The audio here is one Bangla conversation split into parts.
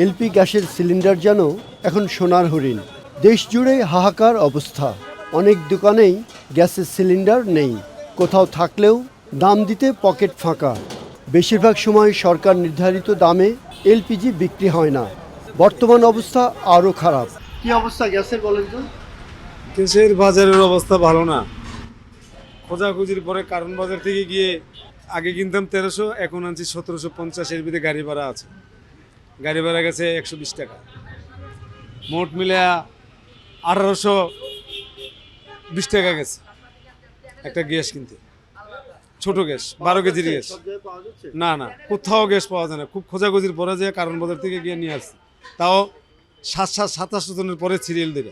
এলপি গ্যাসের সিলিন্ডার যেন এখন সোনার হরিণ। দেশ জুড়ে হাহাকার অবস্থা। অনেক দোকানেই গ্যাসের সিলিন্ডার নেই, কোথাও থাকলেও দাম দিতে পকেট ফাঁকা। বেশিরভাগ সময় সরকার নির্ধারিত দামে এলপিজি বিক্রি হয় না। বর্তমান অবস্থা আরও খারাপ। কি অবস্থা গ্যাসের বলেন তো? দেশের বাজারের অবস্থা ভালো না। খোঁজাখুঁজির পরে কারণ বাজার থেকে গিয়ে আগে কিনতাম 1300, এখন আনছি 1750। এর ভিতরে গাড়ি ভাড়া আছে, গাড়ি ভাড়া গেছে 120 টাকা, মোট মিলে 1820 টাকা গেছে একটা গ্যাস কিনতে। ছোট গ্যাস, 12 কেজির গ্যাস। না না, কোথাও গ্যাস পাওয়া যায় না। খুব খোঁজাখুঁজির পরে যে কারণ বাজার থেকে গিয়ে নিয়ে আসছি, তাও 2700 জনের পরে সিরিয়াল দিলে,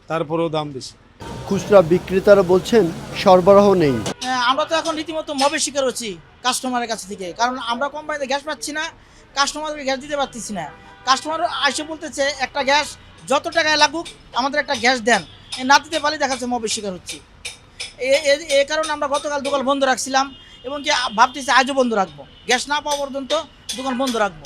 তারপরেও দাম বেশি। খুচরা বিক্রেতারা বলছেন সরবরাহ নেই। আমরা তো এখন রীতিমতো মবের শিকার হচ্ছি কাস্টমারের কাছ থেকে, কারণ আমরা কোম্পানিতে গ্যাস পাচ্ছি না, কাস্টমারকে গ্যাস দিতে পারতেছি না। কাস্টমার এসে বলতেছে একটা গ্যাস যত টাকায় লাগুক আমাদের একটা গ্যাস দেন, না দিতে পারলে দেখা যাচ্ছে মবের শিকার হচ্ছি। এই কারণে আমরা গতকাল দোকান বন্ধ রাখছিলাম এবং কি ভাবতেছি আজও বন্ধ রাখবো, গ্যাস না পাওয়া পর্যন্ত দোকান বন্ধ রাখবো।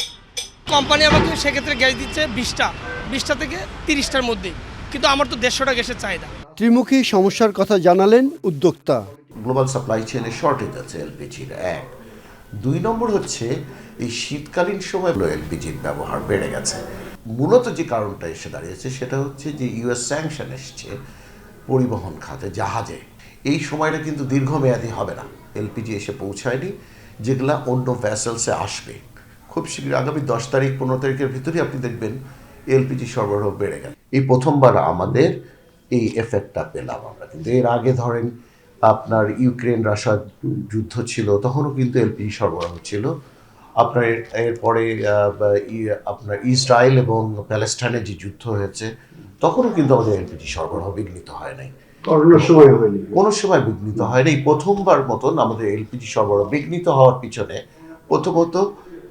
কোম্পানি আমাকে সেক্ষেত্রে গ্যাস দিচ্ছে 20টা থেকে 30টার মধ্যে, কিন্তু আমার তো 150টা গ্যাসের চাহিদা। ত্রিমুখী সমস্যার কথা জানালেন উদ্যোক্তা। গ্লোবাল সাপ্লাই চেইনে শর্টেজ আছে এলপিজির, 1। 2 নম্বর হচ্ছে এই শীতকালীন সময় এলপিজির ব্যবহার বেড়ে গেছে। মূলত যে কারণটা এসে দাঁড়িয়েছে সেটা হচ্ছে যে ইউএস স্যাংশন এসছে পরিবহন খাতে, জাহাজে। এই সময়টা কিন্তু দীর্ঘমেয়াদী হবে না, এলপিজি এসে পৌঁছায়নি, যেগুলা অন্য ভ্যাসেলসে আসবে খুব শীঘ্রই। আগামী 10 তারিখ 15 তারিখের ভিতরেই আপনি দেখবেন এলপিজি সরবরাহ বেড়ে গেল। এই প্রথমবার আমাদের এই এফেক্টটা পেলাম আমরা। কিন্তু এর আগে ধরেন আপনার ইউক্রেন রাশিয়া যুদ্ধ ছিল, তখনও কিন্তু এলপিজি সরবরাহ ছিল। আপনার এরপরে আপনার ইসরায়েল এবং প্যালেস্টাইনের যে যুদ্ধ হয়েছে, তখনও কিন্তু আমাদের এলপিজি সরবরাহ বিঘ্নিত হয় নাই, কোনো সময় বিঘ্নিত হয় নাই। প্রথমবার মতন আমাদের এলপিজি সরবরাহ বিঘ্নিত হওয়ার পিছনে প্রথমত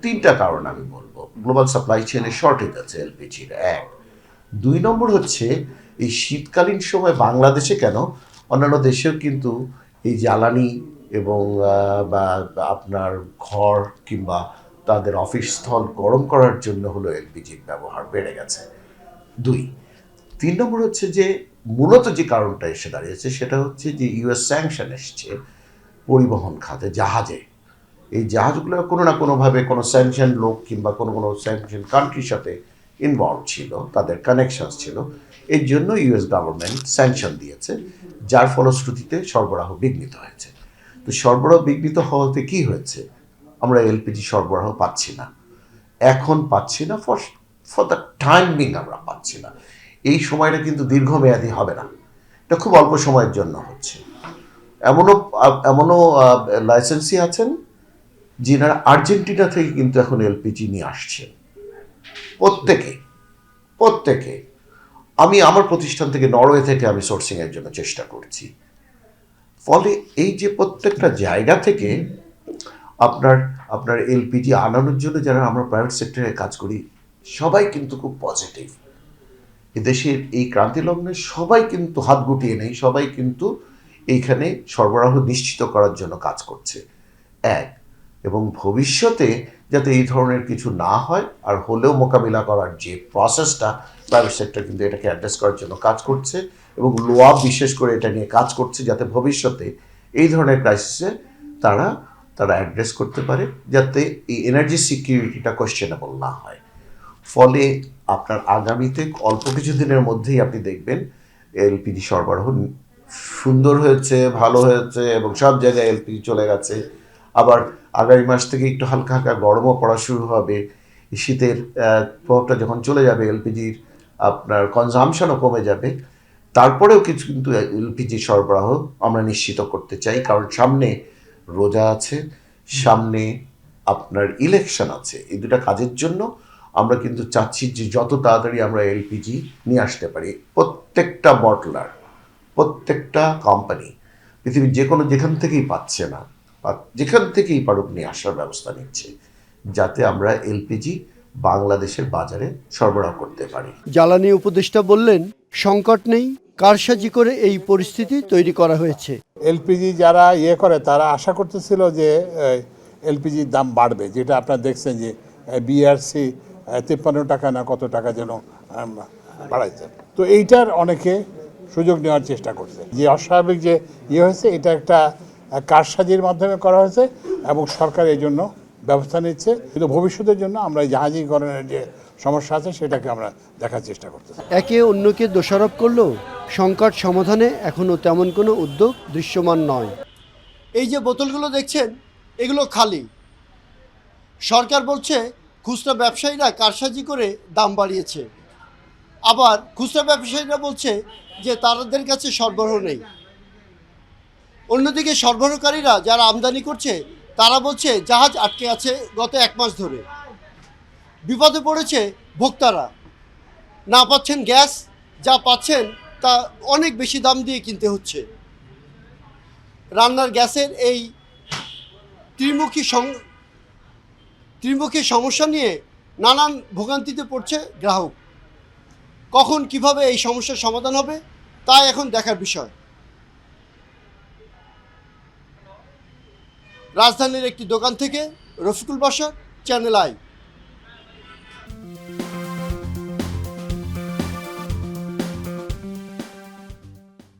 3টা কারণ আমি বলবো। গ্লোবাল সাপ্লাই চেইনে শর্টেজ আছে এলপিজির, 1। 2 নম্বর হচ্ছে এই শীতকালীন সময় বাংলাদেশে কেন, অন্যান্য দেশেও কিন্তু এই জ্বালানি এবং বা আপনার ঘর কিংবা তাদের অফিস স্থল গরম করার জন্য হলো এলপিজির ব্যবহার বেড়ে গেছে। 2। 3 নম্বর হচ্ছে যে মূলত যে কারণটা এসে দাঁড়িয়েছে সেটা হচ্ছে যে ইউএস স্যাংশন এসছে পরিবহন খাতে, জাহাজে। এই জাহাজগুলো কোনো না কোনোভাবে কোনো স্যাংশন লোক কিংবা কোনো স্যাংশন কান্ট্রির সাথে ইনভলভ ছিল, তাদের কানেকশনস ছিল। এর জন্য ইউএস গভর্নমেন্ট স্যাংশন দিয়েছে, যার ফলশ্রুতিতে সরবরাহ বিঘ্নিত হয়েছে। তো সরবরাহ বিঘ্নিত হওয়াতে কি হয়েছে, আমরা এলপিজি সরবরাহ পাচ্ছি না, এখন পাচ্ছি না, ফর দ্য টাইম বিং আমরা পাচ্ছি না। এই সময়টা কিন্তু দীর্ঘমেয়াদী হবে না, এটা খুব অল্প সময়ের জন্য হচ্ছে। এমনও লাইসেন্সি আছেন যিনারা আর্জেন্টিনা থেকে কিন্তু এখন এলপিজি নিয়ে আসছেন, প্রত্যেকে। আমি আমার প্রতিষ্ঠান থেকে, নরওয়ে থেকে আমি সোর্সিংয়ের জন্য চেষ্টা করছি। ফলে এই যে প্রত্যেকটা জায়গা থেকে আপনার এলপিজি আনানোর জন্য যারা আমরা প্রাইভেট সেক্টরে কাজ করি, সবাই কিন্তু খুব পজিটিভ। এদেশের এই ক্রান্তি লগ্নে সবাই কিন্তু হাত গুটিয়ে নেই, সবাই কিন্তু এইখানে সরবরাহ নিশ্চিত করার জন্য কাজ করছে, 1। এবং ভবিষ্যতে যাতে এই ধরনের কিছু না হয়, আর হলেও মোকাবিলা করার যে প্রসেসটা, প্রাইভেট সেক্টর কিন্তু এটাকে অ্যাড্রেস করার জন্য কাজ করছে এবং লোয়া বিশেষ করে এটা নিয়ে কাজ করছে, যাতে ভবিষ্যতে এই ধরনের ক্রাইসিসে তারা অ্যাড্রেস করতে পারে, যাতে এই এনার্জি সিকিউরিটিটা কোয়েশ্চেনেবল না হয়। ফলে আপনার আগামীতে অল্প কিছু দিনের মধ্যেই আপনি দেখবেন এলপিজি সরবরাহ সুন্দর হয়েছে, ভালো হয়েছে এবং সব জায়গায় এলপিজি চলে গেছে। আবার আগামী মাস থেকে একটু হালকা গরমও পড়া শুরু হবে। শীতের প্রভাবটা যখন চলে যাবে, এলপিজির আপনার কনজামশনও কমে যাবে। তারপরেও কিন্তু এলপিজি সরবরাহ আমরা নিশ্চিত করতে চাই, কারণ সামনে রোজা আছে, সামনে আপনার ইলেকশন আছে। এই দুটা কাজের জন্য আমরা কিন্তু চাচ্ছি যে যত তাড়াতাড়ি আমরা এলপিজি নিয়ে আসতে পারি। প্রত্যেকটা বটলার, প্রত্যেকটা কোম্পানি পৃথিবীর যেখান থেকেই পাচ্ছে না, যেখান থেকেই পারুক নিয়ে আসার ব্যবস্থা নিচ্ছে, যাতে আমরা এলপিজি বাংলাদেশের বাজারে সরবরাহ করতে পারি। জ্বালানি উপদেষ্টা বললেন, সংকট নেই, কারসাজি করে এই পরিস্থিতি তৈরি করা হয়েছে। এলপিজি যারা করে তারা আশা করতেছিল যে এলপিজির দাম বাড়বে, যেটা আপনারা দেখছেন যে বিআরসি 53 টাকা না কত টাকা যেন বাড়াইছে। তো এইটার অনেকে সুযোগ নেওয়ার চেষ্টা করছে। যে অস্বাভাবিক যে হয়েছে, এটা একটা কারসাজির মাধ্যমে করা হয়েছে এবং সরকার এই জন্য ব্যবস্থা নিচ্ছে। কিন্তু ভবিষ্যতের জন্য আমরা এই জাহাজীকরণের যে সমস্যা আছে সেটাকে আমরা দেখার চেষ্টা করতেছি। একে অন্যকে দোষারোপ করলেও সংকট সমাধানে এখনও তেমন কোনো উদ্যোগ দৃশ্যমান নয়। এই যে বোতলগুলো দেখছেন, এগুলো খালি। সরকার বলছে খুচরা ব্যবসায়ীরা কারসাজি করে দাম বাড়িয়েছে, আবার খুচরা ব্যবসায়ীরা বলছে যে তাদের কাছে সরবরাহ নেই। অন্যদিকে সরবরাহকারীরা যারা আমদানি করছে তারা বলছে জাহাজ আটকে আছে গত 1 মাস ধরে। বিপদে পড়েছে ভোক্তারা, না পাচ্ছেন গ্যাস, যা পাচ্ছেন তা অনেক বেশি দাম দিয়ে কিনতে হচ্ছে। রান্নার গ্যাসের এই ত্রিমুখী সমস্যা নিয়ে নানান ভোগান্তিতে পড়ছে গ্রাহক। কখন কিভাবে এই সমস্যার সমাধান হবে তা এখন দেখার বিষয়। রাজধানীর একটি দোকান থেকে রফিকুল বাশার, চ্যানেল আই।